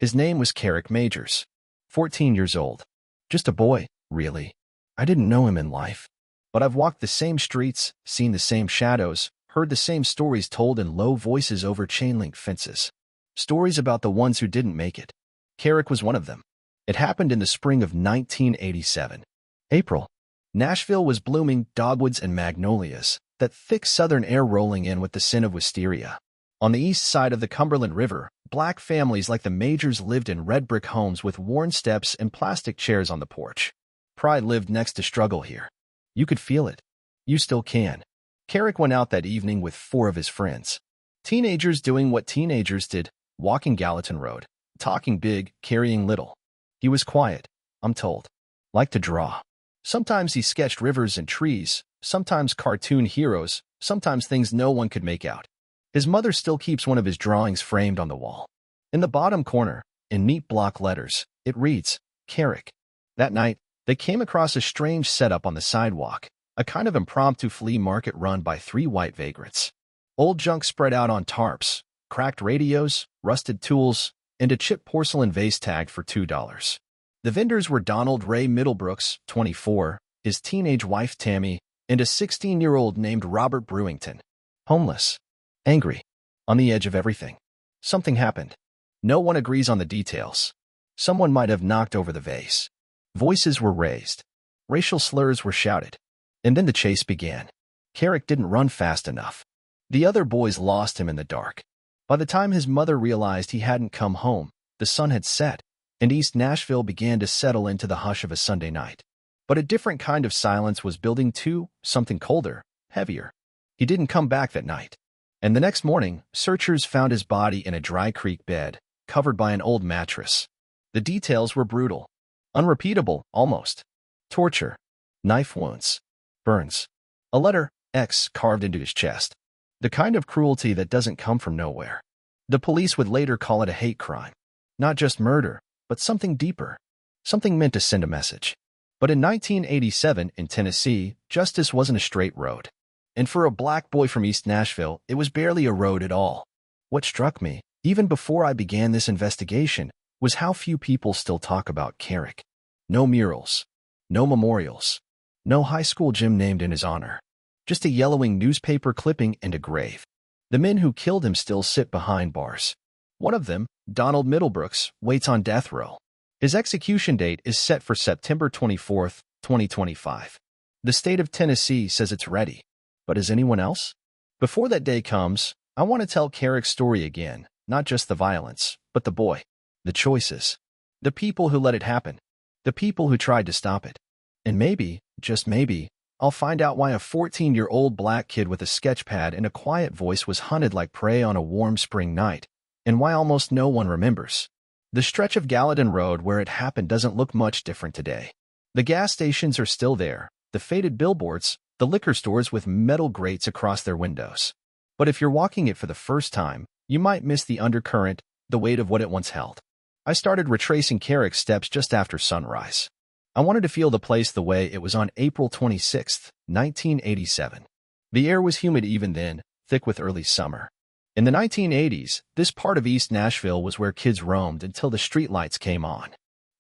His name was Kerrick Majors, 14 years old. Just a boy, really. I didn't know him in life. But I've walked the same streets, seen the same shadows, heard the same stories told in low voices over chain-link fences. Stories about the ones who didn't make it. Kerrick was one of them. It happened in the spring of 1987. April. Nashville was blooming, dogwoods and magnolias, that thick southern air rolling in with the scent of wisteria. On the east side of the Cumberland River, black families like the Majors lived in red brick homes with worn steps and plastic chairs on the porch. Pride lived next to struggle here. You could feel it. You still can. Kerrick went out that evening with 4 of his friends. Teenagers doing what teenagers did, walking Gallatin Road, talking big, carrying little. He was quiet, I'm told. Liked to draw. Sometimes he sketched rivers and trees, sometimes cartoon heroes, sometimes things no one could make out. His mother still keeps one of his drawings framed on the wall. In the bottom corner, in neat block letters, it reads, Kerrick. That night, they came across a strange setup on the sidewalk, a kind of impromptu flea market run by 3 white vagrants. Old junk spread out on tarps, cracked radios, rusted tools, and a chipped porcelain vase tagged for $2. The vendors were Donald Ray Middlebrooks, 24, his teenage wife Tammy, and a 16-year-old named Robert Brewington. Homeless. Angry. On the edge of everything. Something happened. No one agrees on the details. Someone might have knocked over the vase. Voices were raised. Racial slurs were shouted. And then the chase began. Kerrick didn't run fast enough. The other boys lost him in the dark. By the time his mother realized he hadn't come home, the sun had set, and East Nashville began to settle into the hush of a Sunday night. But a different kind of silence was building too, something colder, heavier. He didn't come back that night. And the next morning, searchers found his body in a dry creek bed, covered by an old mattress. The details were brutal. Unrepeatable, almost. Torture. Knife wounds. Burns. A letter, X, carved into his chest. The kind of cruelty that doesn't come from nowhere. The police would later call it a hate crime. Not just murder, but something deeper. Something meant to send a message. But in 1987, in Tennessee, justice wasn't a straight road. And for a black boy from East Nashville, it was barely a road at all. What struck me, even before I began this investigation, was how few people still talk about Kerrick. No murals. No memorials. No high school gym named in his honor. Just a yellowing newspaper clipping and a grave. The men who killed him still sit behind bars. One of them, Donald Middlebrooks, waits on death row. His execution date is set for September 24, 2025. The state of Tennessee says it's ready. But is anyone else? Before that day comes, I want to tell Kerrick's story again, not just the violence, but the boy. The choices. The people who let it happen. The people who tried to stop it. And maybe, just maybe, I'll find out why a 14-year-old black kid with a sketch pad and a quiet voice was hunted like prey on a warm spring night, and why almost no one remembers. The stretch of Gallatin Road where it happened doesn't look much different today. The gas stations are still there, the faded billboards, the liquor stores with metal grates across their windows. But if you're walking it for the first time, you might miss the undercurrent, the weight of what it once held. I started retracing Kerrick's steps just after sunrise. I wanted to feel the place the way it was on April 26, 1987. The air was humid even then, thick with early summer. In the 1980s, this part of East Nashville was where kids roamed until the streetlights came on.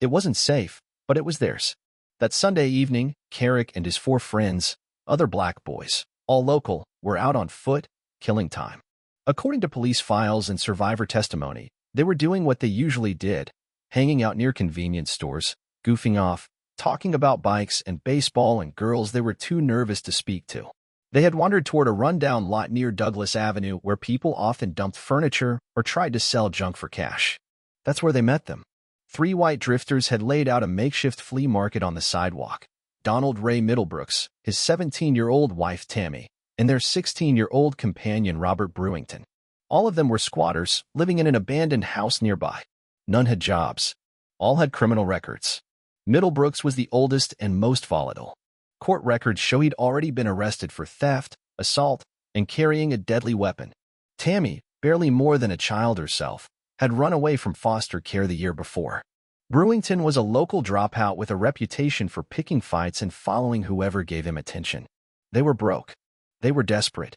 It wasn't safe, but it was theirs. That Sunday evening, Kerrick and his 4 friends, other black boys, all local, were out on foot, killing time. According to police files and survivor testimony, they were doing what they usually did, hanging out near convenience stores, goofing off, talking about bikes and baseball and girls they were too nervous to speak to. They had wandered toward a rundown lot near Douglas Avenue where people often dumped furniture or tried to sell junk for cash. That's where they met them. 3 white drifters had laid out a makeshift flea market on the sidewalk. Donald Ray Middlebrooks, his 17-year-old wife Tammy, and their 16-year-old companion Robert Brewington. All of them were squatters, living in an abandoned house nearby. None had jobs. All had criminal records. Middlebrooks was the oldest and most volatile. Court records show he'd already been arrested for theft, assault, and carrying a deadly weapon. Tammy, barely more than a child herself, had run away from foster care the year before. Brewington was a local dropout with a reputation for picking fights and following whoever gave him attention. They were broke. They were desperate.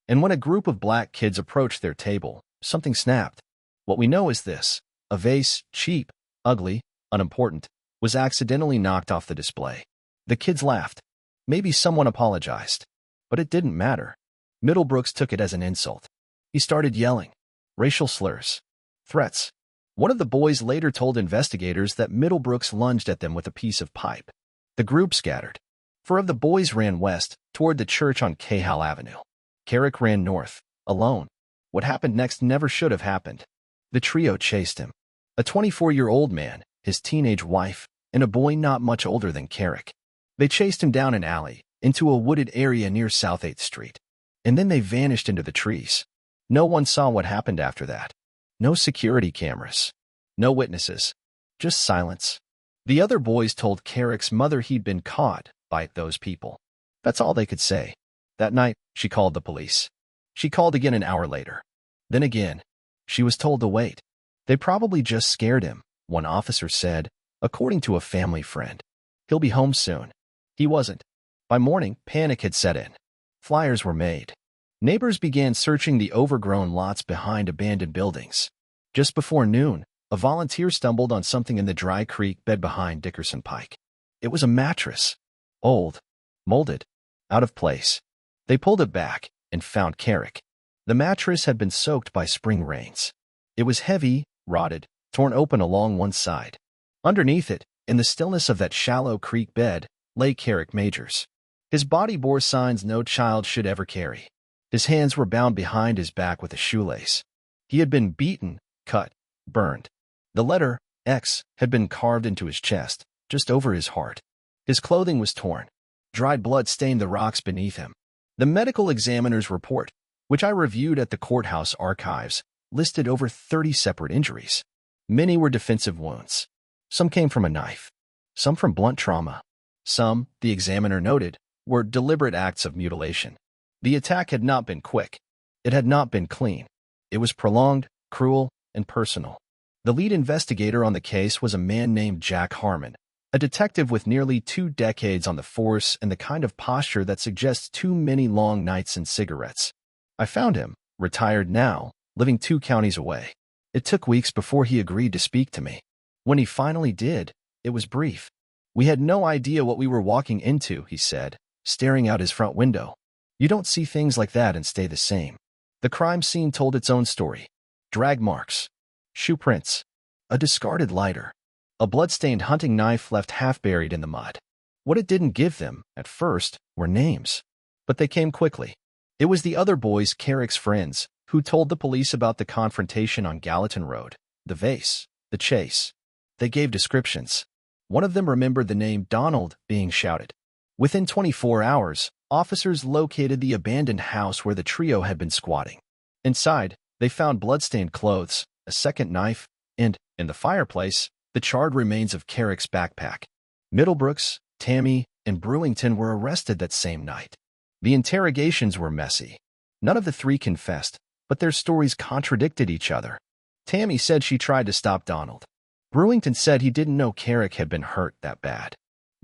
And when a group of black kids approached their table, something snapped. What we know is this. A vase, cheap, ugly, unimportant, was accidentally knocked off the display. The kids laughed. Maybe someone apologized. But it didn't matter. Middlebrooks took it as an insult. He started yelling. Racial slurs. Threats. One of the boys later told investigators that Middlebrooks lunged at them with a piece of pipe. The group scattered. 4 of the boys ran west, toward the church on Cahill Avenue. Kerrick ran north, alone. What happened next never should have happened. The trio chased him. A 24-year-old man, his teenage wife, and a boy not much older than Kerrick. They chased him down an alley, into a wooded area near South 8th Street. And then they vanished into the trees. No one saw what happened after that. No security cameras. No witnesses. Just silence. The other boys told Kerrick's mother he'd been caught by those people. That's all they could say. That night, she called the police. She called again an hour later. Then again. She was told to wait. They probably just scared him, one officer said, according to a family friend. He'll be home soon. He wasn't. By morning, panic had set in. Flyers were made. Neighbors began searching the overgrown lots behind abandoned buildings. Just before noon, a volunteer stumbled on something in the dry creek bed behind Dickerson Pike. It was a mattress. Old, molded, out of place. They pulled it back and found Kerrick. The mattress had been soaked by spring rains. It was heavy, rotted, torn open along one side. Underneath it, in the stillness of that shallow creek bed, lay Kerrick Majors. His body bore signs no child should ever carry. His hands were bound behind his back with a shoelace. He had been beaten, cut, burned. The letter X had been carved into his chest, just over his heart. His clothing was torn. Dried blood stained the rocks beneath him. The medical examiner's report, which I reviewed at the courthouse archives, listed over 30 separate injuries. Many were defensive wounds. Some came from a knife. Some from blunt trauma. Some, the examiner noted, were deliberate acts of mutilation. The attack had not been quick. It had not been clean. It was prolonged, cruel, and personal. The lead investigator on the case was a man named Jack Harmon, a detective with nearly 2 decades on the force and the kind of posture that suggests too many long nights and cigarettes. I found him, retired now, living 2 counties away. It took weeks before he agreed to speak to me. When he finally did, it was brief. We had no idea what we were walking into, he said, staring out his front window. You don't see things like that and stay the same. The crime scene told its own story. Drag marks. Shoe prints. A discarded lighter. A blood-stained hunting knife left half-buried in the mud. What it didn't give them, at first, were names. But they came quickly. It was the other boys, Kerrick's friends, who told the police about the confrontation on Gallatin Road, the vase, the chase. They gave descriptions. One of them remembered the name Donald being shouted. Within 24 hours, officers located the abandoned house where the trio had been squatting. Inside, they found blood-stained clothes, a second knife, and, in the fireplace, the charred remains of Kerrick's backpack. Middlebrooks, Tammy, and Brewington were arrested that same night. The interrogations were messy. None of the 3 confessed, but their stories contradicted each other. Tammy said she tried to stop Donald. Brewington said he didn't know Kerrick had been hurt that bad.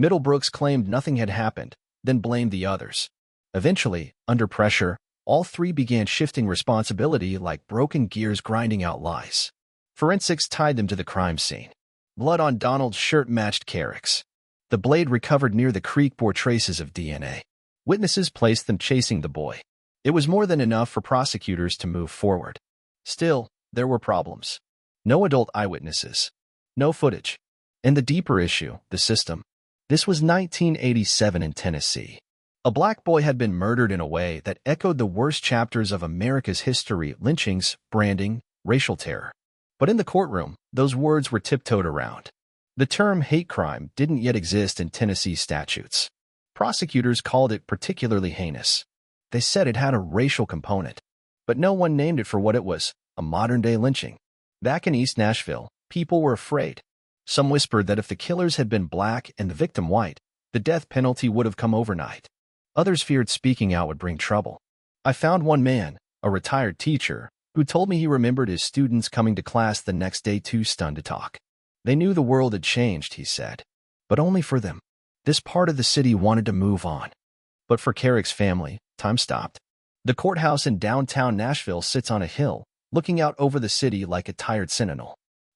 Middlebrooks claimed nothing had happened, then blamed the others. Eventually, under pressure, all 3 began shifting responsibility like broken gears grinding out lies. Forensics tied them to the crime scene. Blood on Donald's shirt matched Kerrick's. The blade recovered near the creek bore traces of DNA. Witnesses placed them chasing the boy. It was more than enough for prosecutors to move forward. Still, there were problems. No adult eyewitnesses. No footage. And the deeper issue, the system. This was 1987 in Tennessee. A black boy had been murdered in a way that echoed the worst chapters of America's history: lynchings, branding, racial terror. But in the courtroom, those words were tiptoed around. The term hate crime didn't yet exist in Tennessee statutes. Prosecutors called it particularly heinous. They said it had a racial component. But no one named it for what it was, a modern-day lynching. Back in East Nashville, people were afraid. Some whispered that if the killers had been black and the victim white, the death penalty would have come overnight. Others feared speaking out would bring trouble. I found one man, a retired teacher, who told me he remembered his students coming to class the next day too stunned to talk. They knew the world had changed, he said. But only for them. This part of the city wanted to move on. But for Kerrick's family, time stopped. The courthouse in downtown Nashville sits on a hill, looking out over the city like a tired sentinel.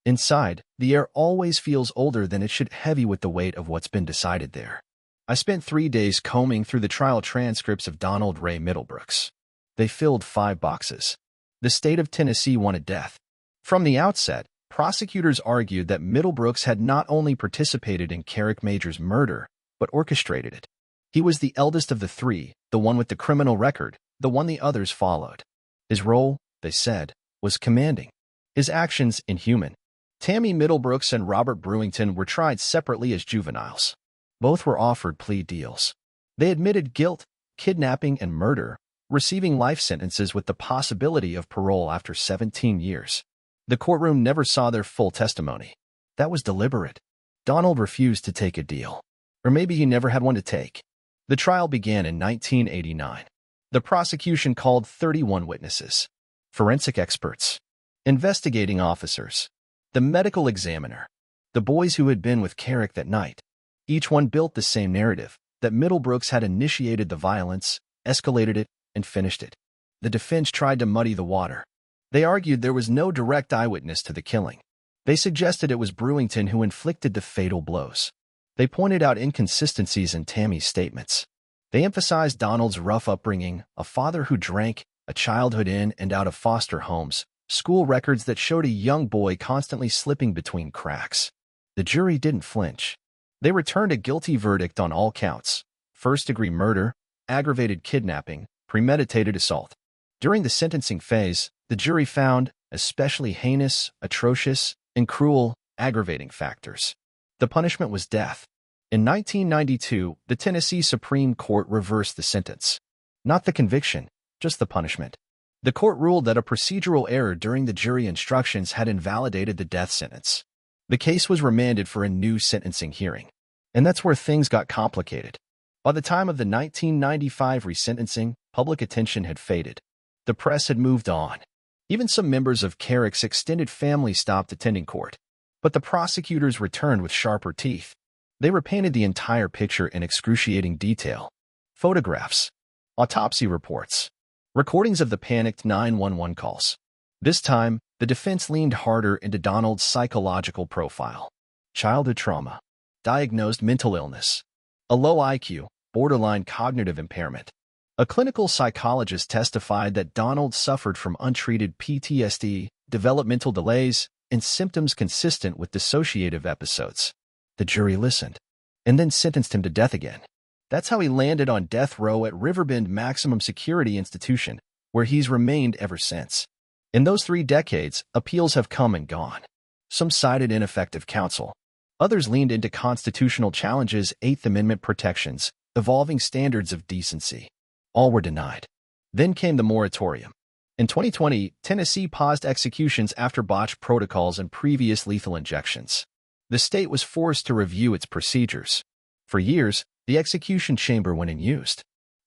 Inside, the air always feels older than it should, heavy with the weight of what's been decided there. I spent 3 days combing through the trial transcripts of Donald Ray Middlebrooks. They filled 5 boxes. The state of Tennessee wanted death. From the outset, prosecutors argued that Middlebrooks had not only participated in Kerrick Majors' murder, but orchestrated it. He was the eldest of the 3, the one with the criminal record, the one the others followed. His role, they said, was commanding. His actions, inhuman. Tammy Middlebrooks and Robert Brewington were tried separately as juveniles. Both were offered plea deals. They admitted guilt, kidnapping, and murder, receiving life sentences with the possibility of parole after 17 years. The courtroom never saw their full testimony. That was deliberate. Donald refused to take a deal. Or maybe he never had one to take. The trial began in 1989. The prosecution called 31 witnesses. Forensic experts. Investigating officers. The medical examiner. The boys who had been with Kerrick that night. Each one built the same narrative, that Middlebrooks had initiated the violence, escalated it, and finished it. The defense tried to muddy the water. They argued there was no direct eyewitness to the killing. They suggested it was Brewington who inflicted the fatal blows. They pointed out inconsistencies in Tammy's statements. They emphasized Donald's rough upbringing, a father who drank, a childhood in and out of foster homes, school records that showed a young boy constantly slipping between cracks. The jury didn't flinch. They returned a guilty verdict on all counts: first-degree murder, aggravated kidnapping, premeditated assault. During the sentencing phase, the jury found especially heinous, atrocious, and cruel, aggravating factors. The punishment was death. In 1992, the Tennessee Supreme Court reversed the sentence. Not the conviction, just the punishment. The court ruled that a procedural error during the jury instructions had invalidated the death sentence. The case was remanded for a new sentencing hearing. And that's where things got complicated. By the time of the 1995 resentencing, public attention had faded. The press had moved on. Even some members of Kerrick's extended family stopped attending court. But the prosecutors returned with sharper teeth. They repainted the entire picture in excruciating detail. Photographs, autopsy reports, recordings of the panicked 911 calls. This time, the defense leaned harder into Donald's psychological profile. Childhood trauma, diagnosed mental illness, a low IQ, borderline cognitive impairment. A clinical psychologist testified that Donald suffered from untreated PTSD, developmental delays, and symptoms consistent with dissociative episodes. The jury listened, and then sentenced him to death again. That's how he landed on death row at Riverbend Maximum Security Institution, where he's remained ever since. In those 3 decades, appeals have come and gone. Some cited ineffective counsel. Others leaned into constitutional challenges, 8th Amendment protections, evolving standards of decency. All were denied. Then came the moratorium. In 2020, Tennessee paused executions after botched protocols and previous lethal injections. The state was forced to review its procedures. For years, the execution chamber went unused.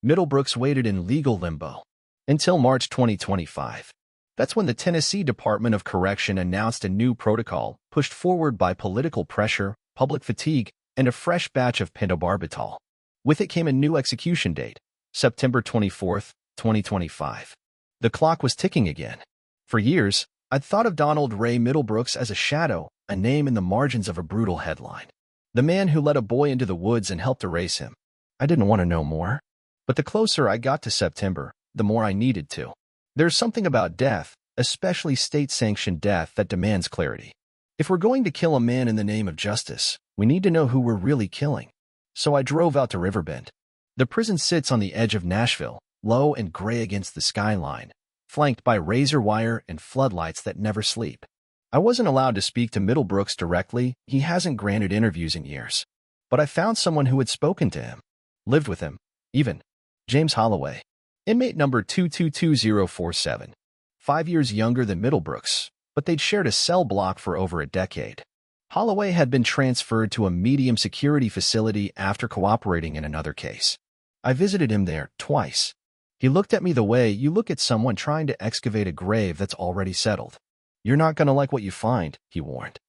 Middlebrooks waited in legal limbo until March 2025. That's when the Tennessee Department of Correction announced a new protocol pushed forward by political pressure, public fatigue, and a fresh batch of pentobarbital. With it came a new execution date, September 24, 2025. The clock was ticking again. For years, I'd thought of Donald Ray Middlebrooks as a shadow, a name in the margins of a brutal headline. The man who led a boy into the woods and helped erase him. I didn't want to know more. But the closer I got to September, the more I needed to. There's something about death, especially state-sanctioned death, that demands clarity. If we're going to kill a man in the name of justice, we need to know who we're really killing. So I drove out to Riverbend. The prison sits on the edge of Nashville, low and gray against the skyline, flanked by razor wire and floodlights that never sleep. I wasn't allowed to speak to Middlebrooks directly. He hasn't granted interviews in years. But I found someone who had spoken to him, lived with him, even. James Holloway, inmate number 222047. 5 years younger than Middlebrooks, but they'd shared a cell block for over a decade. Holloway had been transferred to a medium security facility after cooperating in another case. I visited him there twice. He looked at me the way you look at someone trying to excavate a grave that's already settled. You're not going to like what you find, he warned.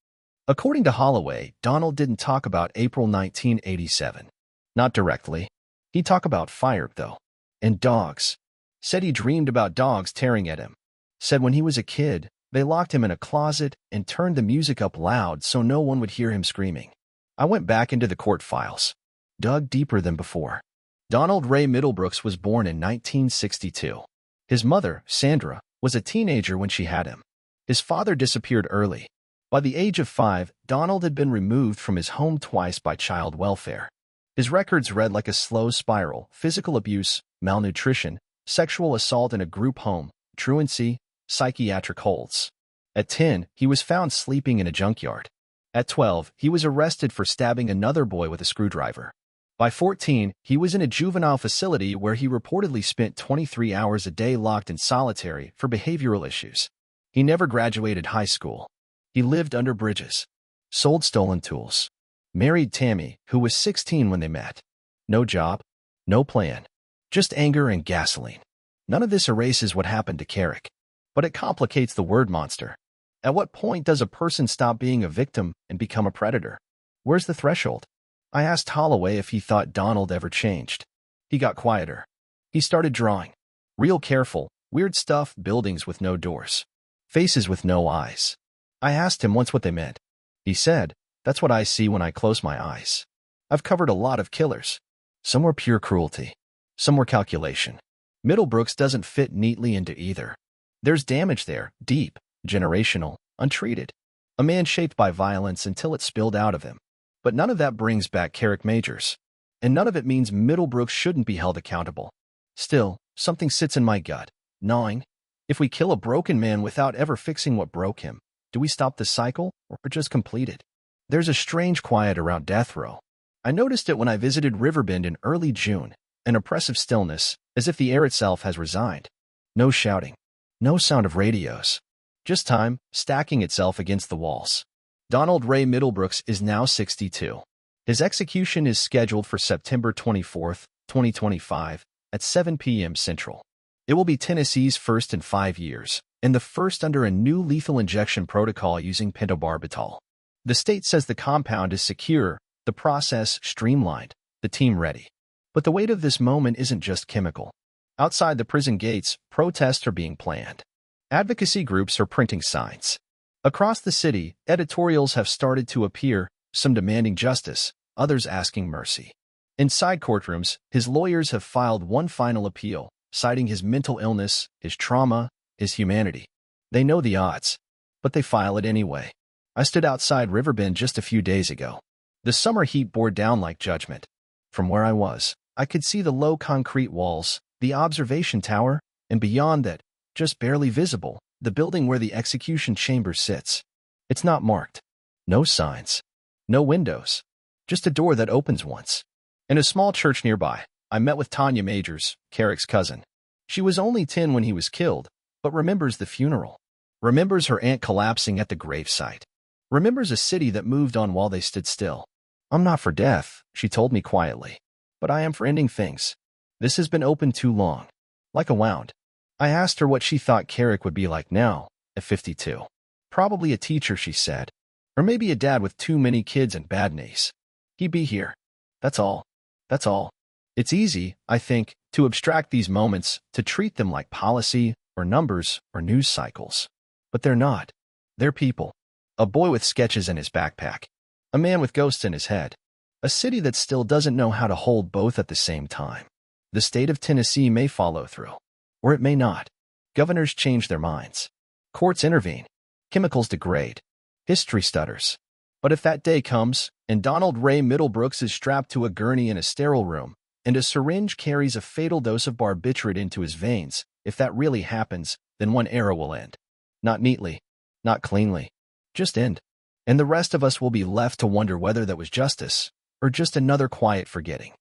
According to Holloway, Donald didn't talk about April 1987. Not directly. He talked about fire, though. And dogs. Said he dreamed about dogs tearing at him. Said when he was a kid, They locked him in a closet and turned the music up loud so no one would hear him screaming. I went back into the court files, dug deeper than before. Donald Ray Middlebrooks was born in 1962. His mother, Sandra, was a teenager when she had him. His father disappeared early. By the age of 5, Donald had been removed from his home twice by child welfare. His records read like a slow spiral: physical abuse, malnutrition, sexual assault in a group home, truancy, psychiatric holds. At 10, he was found sleeping in a junkyard. At 12, he was arrested for stabbing another boy with a screwdriver. By 14, he was in a juvenile facility where he reportedly spent 23 hours a day locked in solitary for behavioral issues. He never graduated high school. He lived under bridges, sold stolen tools, married Tammy, who was 16 when they met. No job, no plan, just anger and gasoline. None of this erases what happened to Kerrick, but it complicates the word monster. At what point does a person stop being a victim and become a predator? Where's the threshold? I asked Holloway if he thought Donald ever changed. He got quieter. He started drawing. Real careful, weird stuff, buildings with no doors, faces with no eyes. I asked him once what they meant. He said, "That's what I see when I close my eyes." I've covered a lot of killers. Some were pure cruelty. Some were calculation. Middlebrooks doesn't fit neatly into either. There's damage there, deep, generational, untreated. A man shaped by violence until it spilled out of him. But none of that brings back Kerrick Majors. And none of it means Middlebrooks shouldn't be held accountable. Still, something sits in my gut, gnawing. If we kill a broken man without ever fixing what broke him, do we stop the cycle or just complete it? There's a strange quiet around death row. I noticed it when I visited Riverbend in early June, an oppressive stillness, as if the air itself has resigned. No shouting, no sound of radios, just time stacking itself against the walls. Donald Ray Middlebrooks is now 62. His execution is scheduled for September 24, 2025, at 7 p.m. Central. It will be Tennessee's first in 5 years, and the first under a new lethal injection protocol using pentobarbital. The state says the compound is secure, the process streamlined, the team ready. But the weight of this moment isn't just chemical. Outside the prison gates, protests are being planned. Advocacy groups are printing signs. Across the city, editorials have started to appear, some demanding justice, others asking mercy. Inside courtrooms, his lawyers have filed one final appeal, citing his mental illness, his trauma, his humanity. They know the odds, but they file it anyway. I stood outside Riverbend just a few days ago. The summer heat bore down like judgment. From where I was, I could see the low concrete walls, the observation tower, and beyond that, just barely visible, the building where the execution chamber sits. It's not marked. No signs. No windows. Just a door that opens once. In a small church nearby, I met with Tanya Majors, Kerrick's cousin. She was only 10 when he was killed, but remembers the funeral. Remembers her aunt collapsing at the gravesite. Remembers a city that moved on while they stood still. "I'm not for death," she told me quietly, "but I am for ending things. This has been open too long." Like a wound. I asked her what she thought Kerrick would be like now, at 52. Probably a teacher, she said. Or maybe a dad with too many kids and bad knees. He'd be here. That's all. That's all. It's easy, I think, to abstract these moments, to treat them like policy, or numbers, or news cycles. But they're not. They're people. A boy with sketches in his backpack. A man with ghosts in his head. A city that still doesn't know how to hold both at the same time. The state of Tennessee may follow through. Or it may not. Governors change their minds. Courts intervene. Chemicals degrade. History stutters. But if that day comes, and Donald Ray Middlebrooks is strapped to a gurney in a sterile room, and a syringe carries a fatal dose of barbiturate into his veins, if that really happens, then one era will end. Not neatly. Not cleanly. Just end. And the rest of us will be left to wonder whether that was justice, or just another quiet forgetting.